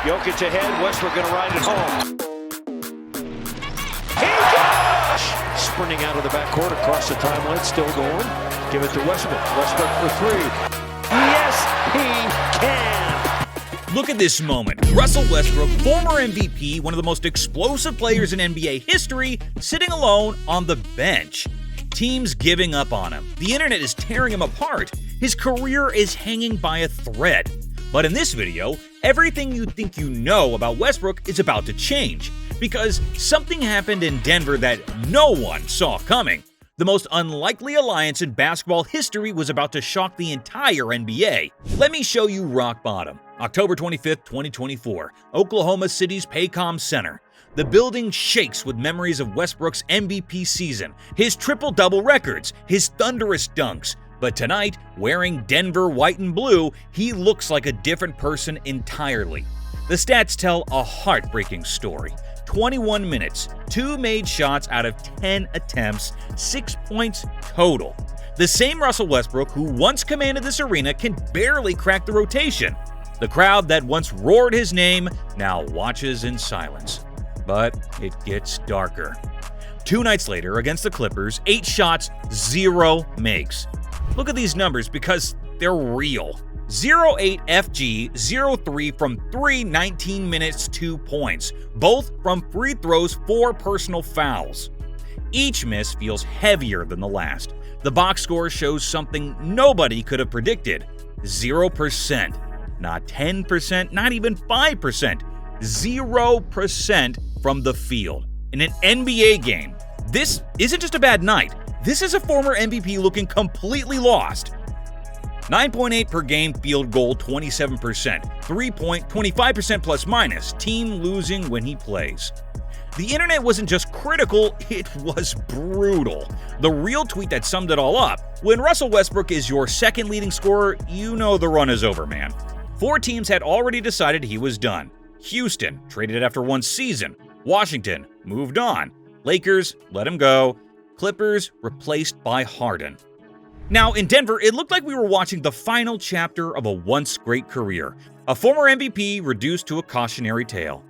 Jokic ahead, Westbrook going to ride it home. Sprinting out of the backcourt across the timeline, still going. Give it to Westbrook. Westbrook for three. Yes, he can! Look at this moment. Russell Westbrook, former MVP, one of the most explosive players in NBA history, sitting alone on the bench. Teams giving up on him. The internet is tearing him apart. His career is hanging by a thread. But in this video, everything you think you know about Westbrook is about to change. Because something happened in Denver that no one saw coming. The most unlikely alliance in basketball history was about to shock the entire NBA. Let me show you rock bottom. October 25th, 2024, Oklahoma City's Paycom Center. The building shakes with memories of Westbrook's MVP season, his triple-double records, his thunderous dunks. But tonight, wearing Denver white and blue, he looks like a different person entirely. The stats tell a heartbreaking story. 21 minutes, 2 made shots out of 10 attempts, 6 points total. The same Russell Westbrook who once commanded this arena can barely crack the rotation. The crowd that once roared his name now watches in silence. But it gets darker. 2 nights later, against the Clippers, 8 shots, 0 makes. Look at these numbers because they're real. 0-8 FG, 0-3 from 3, 19 minutes, 2 points. Both from free throws, 4 personal fouls. Each miss feels heavier than the last. The box score shows something nobody could have predicted. 0%. Not 10%, not even 5%. 0% from the field. In an NBA game, this isn't just a bad night. This is a former MVP looking completely lost. 9.8 per game field goal, 27%. 3-point, 25% plus minus. Team losing when he plays. The internet wasn't just critical, it was brutal. The real tweet that summed it all up: when Russell Westbrook is your second leading scorer, you know the run is over, man. 4 teams had already decided he was done. Houston traded after 1 season. Washington moved on. Lakers let him go. Clippers replaced by Harden. Now, in Denver, it looked like we were watching the final chapter of a once great career. A former MVP reduced to a cautionary tale.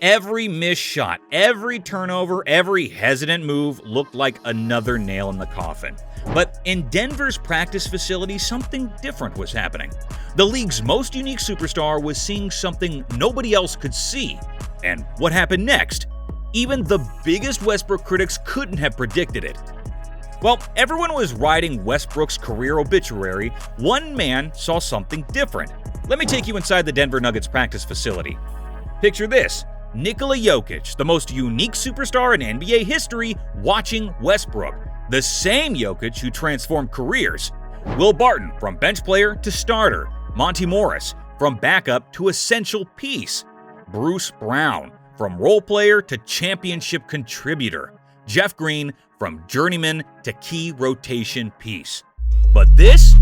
Every missed shot, every turnover, every hesitant move looked like another nail in the coffin. But in Denver's practice facility, something different was happening. The league's most unique superstar was seeing something nobody else could see. And what happened next? Even the biggest Westbrook critics couldn't have predicted it. Well, everyone was writing Westbrook's career obituary. One man saw something different. Let me take you inside the Denver Nuggets practice facility. Picture this: Nikola Jokić, the most unique superstar in NBA history, watching Westbrook. The same Jokić who transformed careers. Will Barton, from bench player to starter. Monty Morris, from backup to essential piece. Bruce Brown, from role player to championship contributor. Jeff Green, from journeyman to key rotation piece. But this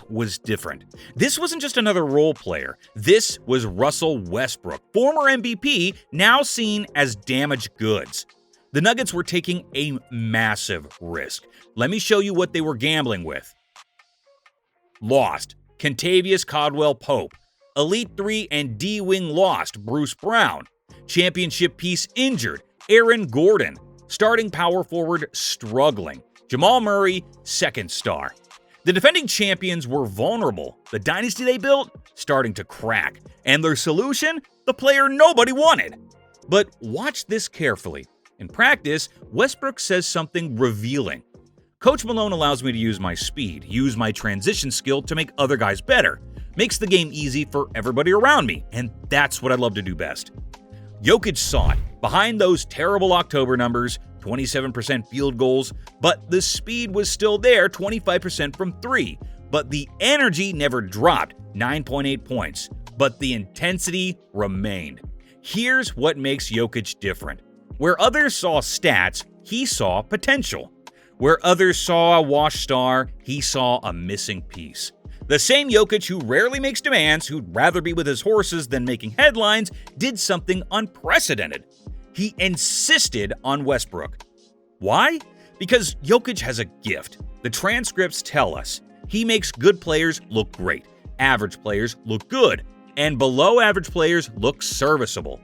was different. This wasn't just another role player. This was Russell Westbrook, former MVP, now seen as damaged goods. The Nuggets were taking a massive risk. Let me show you what they were gambling with. Lost Kentavious Caldwell-Pope. Elite 3 and D-Wing lost Bruce Brown. Championship piece injured Aaron Gordon. Starting power forward struggling. Jamal Murray, second star. The defending champions were vulnerable. The dynasty they built starting to crack. And their solution? The player nobody wanted. But watch this carefully. In practice, Westbrook says something revealing. Coach Malone allows me to use my speed, use my transition skill to make other guys better. Makes the game easy for everybody around me, and that's what I love to do best. Jokic saw it. Behind those terrible October numbers, 27% field goals, but the speed was still there, 25% from 3. But the energy never dropped, 9.8 points. But the intensity remained. Here's what makes Jokic different. Where others saw stats, he saw potential. Where others saw a washed star, he saw a missing piece. The same Jokic who rarely makes demands, who'd rather be with his horses than making headlines, did something unprecedented. He insisted on Westbrook. Why? Because Jokic has a gift. The transcripts tell us. He makes good players look great, average players look good, and below-average players look serviceable.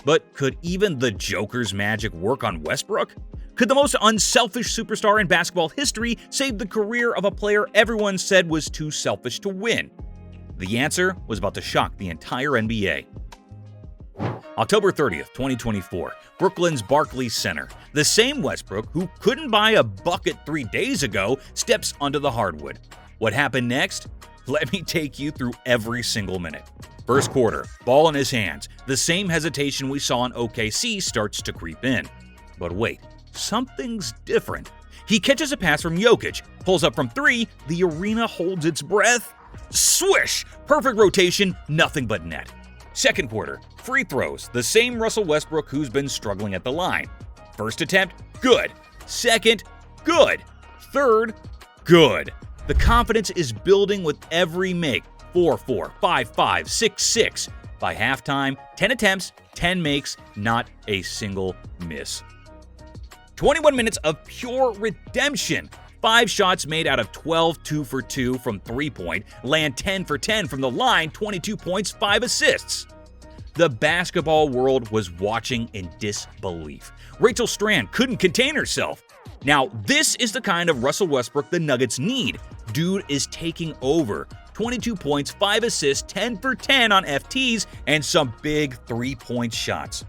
But could even the Joker's magic work on Westbrook? Could the most unselfish superstar in basketball history save the career of a player everyone said was too selfish to win? The answer was about to shock the entire NBA. October 30th, 2024, Brooklyn's Barclays Center. The same Westbrook who couldn't buy a bucket 3 days ago steps onto the hardwood. What happened next? Let me take you through every single minute. First quarter, ball in his hands. The same hesitation we saw in OKC starts to creep in. But wait, something's different. He catches a pass from Jokić, pulls up from three, the arena holds its breath. Swish! Perfect rotation, nothing but net. Second quarter, free throws, the same Russell Westbrook who's been struggling at the line. First attempt, good. Second, good. Third, good. The confidence is building with every make. 4-4, 5-5, 6-6. By halftime, 10 attempts, 10 makes, not a single miss. 21 minutes of pure redemption. 5 shots made out of 12, 2 for 2 from three-point, land 10 for 10 from the line, 22 points, 5 assists. The basketball world was watching in disbelief. Rachel Strand couldn't contain herself. Now, this is the kind of Russell Westbrook the Nuggets need. Dude is taking over. 22 points, 5 assists, 10 for 10 on FTs, and some big three-point shots.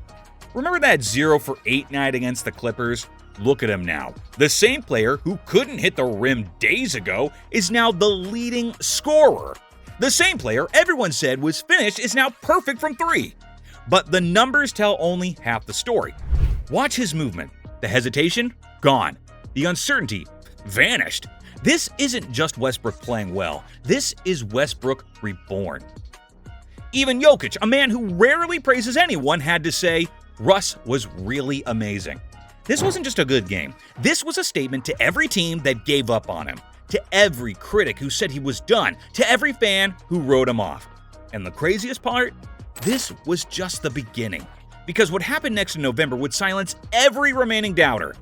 Remember that 0 for 8 night against the Clippers? Look at him now. The same player who couldn't hit the rim days ago is now the leading scorer. The same player everyone said was finished is now perfect from three. But the numbers tell only half the story. Watch his movement. The hesitation? Gone. The uncertainty? Vanished. This isn't just Westbrook playing well. This is Westbrook reborn. Even Jokić, a man who rarely praises anyone, had to say, Russ was really amazing. This wasn't just a good game. This was a statement to every team that gave up on him, to every critic who said he was done, to every fan who wrote him off. And the craziest part? This was just the beginning. Because what happened next in November would silence every remaining doubter.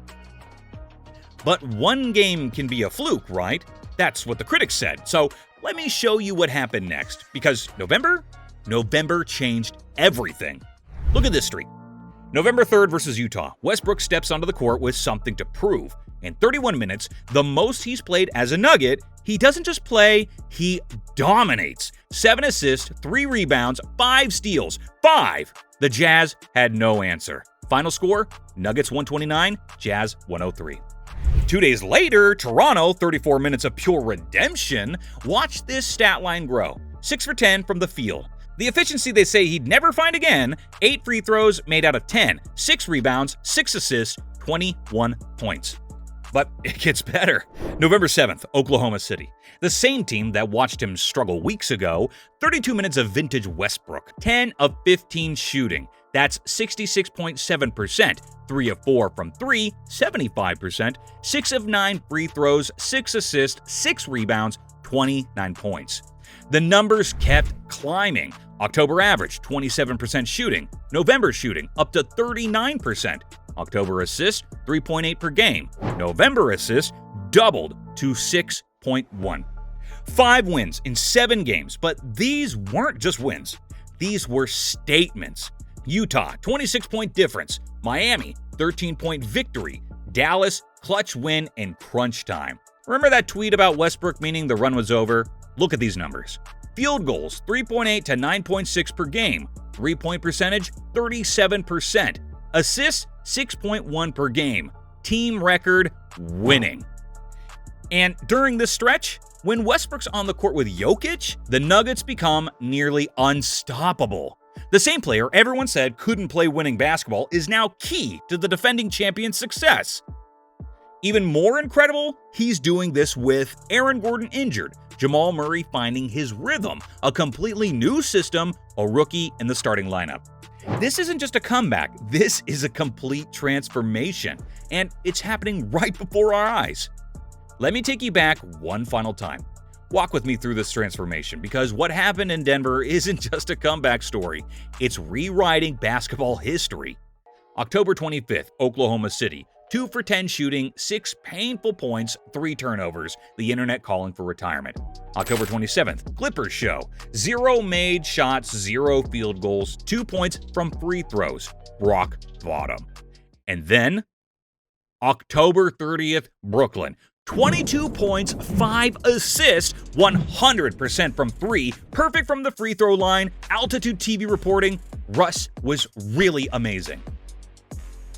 But one game can be a fluke, right? That's what the critics said. So let me show you what happened next. Because November changed everything. Look at this streak. November 3rd versus Utah, Westbrook steps onto the court with something to prove. In 31 minutes, the most he's played as a Nugget, he doesn't just play, he dominates. 7 assists, 3 rebounds, 5 steals, 5! The Jazz had no answer. Final score, Nuggets 129, Jazz 103. 2 days later, Toronto, 34 minutes of pure redemption. Watch this stat line grow. 6 for 10 from the field. The efficiency they say he'd never find again, 8 free throws made out of 10, 6 rebounds, 6 assists, 21 points. But it gets better. November 7th, Oklahoma City. The same team that watched him struggle weeks ago, 32 minutes of vintage Westbrook, 10 of 15 shooting. That's 66.7%, 3 of 4 from 3, 75%, 6 of 9 free throws, 6 assists, 6 rebounds, 29 points. The numbers kept climbing. October average, 27% shooting. November shooting, up to 39%. October assists, 3.8 per game. November assists doubled to 6.1. 5 wins in 7 games, but these weren't just wins. These were statements. Utah, 26-point difference. Miami, 13-point victory. Dallas, clutch win in crunch time. Remember that tweet about Westbrook meaning the run was over? Look at these numbers. Field goals, 3.8 to 9.6 per game. 3-point percentage, 37%. Assists, 6.1 per game. Team record, winning. And during this stretch, when Westbrook's on the court with Jokić, the Nuggets become nearly unstoppable. The same player everyone said couldn't play winning basketball is now key to the defending champion's success. Even more incredible, he's doing this with Aaron Gordon injured, Jamal Murray finding his rhythm, a completely new system, a rookie in the starting lineup. This isn't just a comeback, this is a complete transformation, and it's happening right before our eyes. Let me take you back one final time. Walk with me through this transformation, because what happened in Denver isn't just a comeback story, it's rewriting basketball history. October 25th, Oklahoma City. 2 for 10 shooting, 6 painful points, 3 turnovers, the internet calling for retirement. October 27th, Clippers show. 0 made shots, 0 field goals, 2 points from free throws. Rock bottom. And then, October 30th, Brooklyn. 22 points, 5 assists, 100% from 3, perfect from the free throw line, Altitude TV reporting, Russ was really amazing.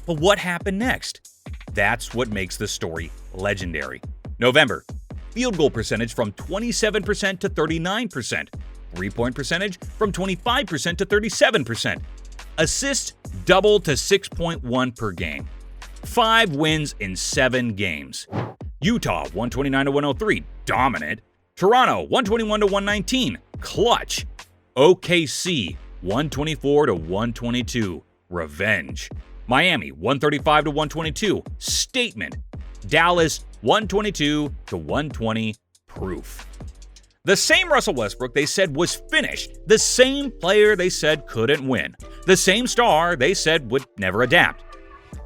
But what happened next? That's what makes the story legendary. November, field goal percentage from 27% to 39%, three-point percentage from 25% to 37%, assists doubled to 6.1 per game, 5 wins in 7 games. Utah 129-103, dominant. Toronto 121-119, clutch. OKC 124-122, revenge. Miami 135-122, statement. Dallas 122-120, proof. The same Russell Westbrook they said was finished, the same player they said couldn't win, the same star they said would never adapt.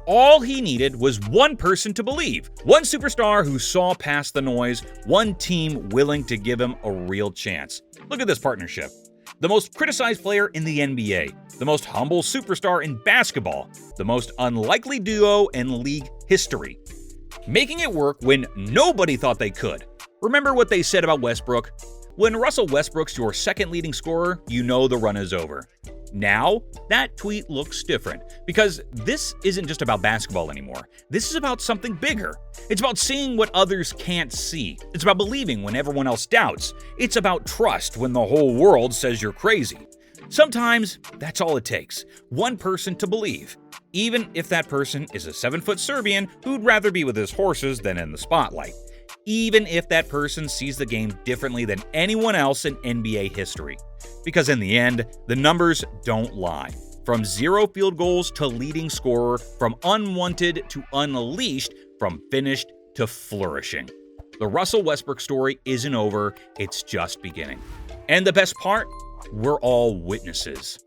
All he needed was one person to believe, one superstar who saw past the noise, one team willing to give him a real chance. Look at this partnership. The most criticized player in the NBA, the most humble superstar in basketball, the most unlikely duo in league history. Making it work when nobody thought they could. Remember what they said about Westbrook? When Russell Westbrook's your second leading scorer, you know the run is over. Now, that tweet looks different, because this isn't just about basketball anymore. This is about something bigger. It's about seeing what others can't see. It's about believing when everyone else doubts. It's about trust when the whole world says you're crazy. Sometimes, that's all it takes. One person to believe. Even if that person is a 7-foot Serbian who'd rather be with his horses than in the spotlight. Even if that person sees the game differently than anyone else in NBA history. Because in the end, the numbers don't lie. From 0 field goals to leading scorer, from unwanted to unleashed, from finished to flourishing. The Russell Westbrook story isn't over, it's just beginning. And the best part? We're all witnesses.